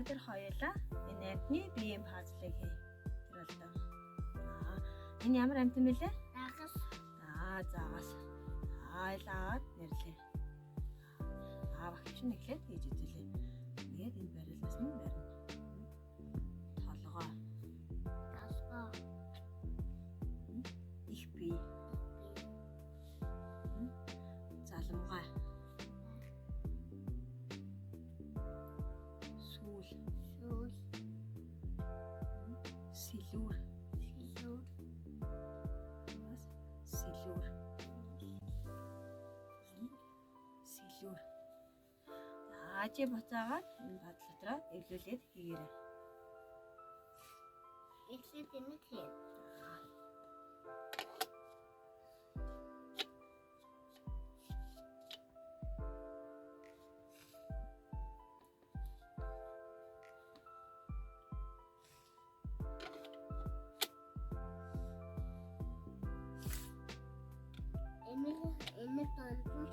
өнөөдөр хоёулаа энэ амьтны биеийн пазлыг хий. Тэр бол энэ ямар амьтан бэ лээ? Загас. Загас. Илаад нэрлээ. Багш нь эхлээд хийж үзүүлээ. Тэгээд энэ барилнаас нь барина. Толгой. Тасгоо. Их бие. Заламгай. Сүүл. Сэлүүр. Сэлүүр. Чи буцаагаад энэ бадал дотроо эвлүүлээд хийгээрэй. Эхлээд энэ хийн. Энэ толгой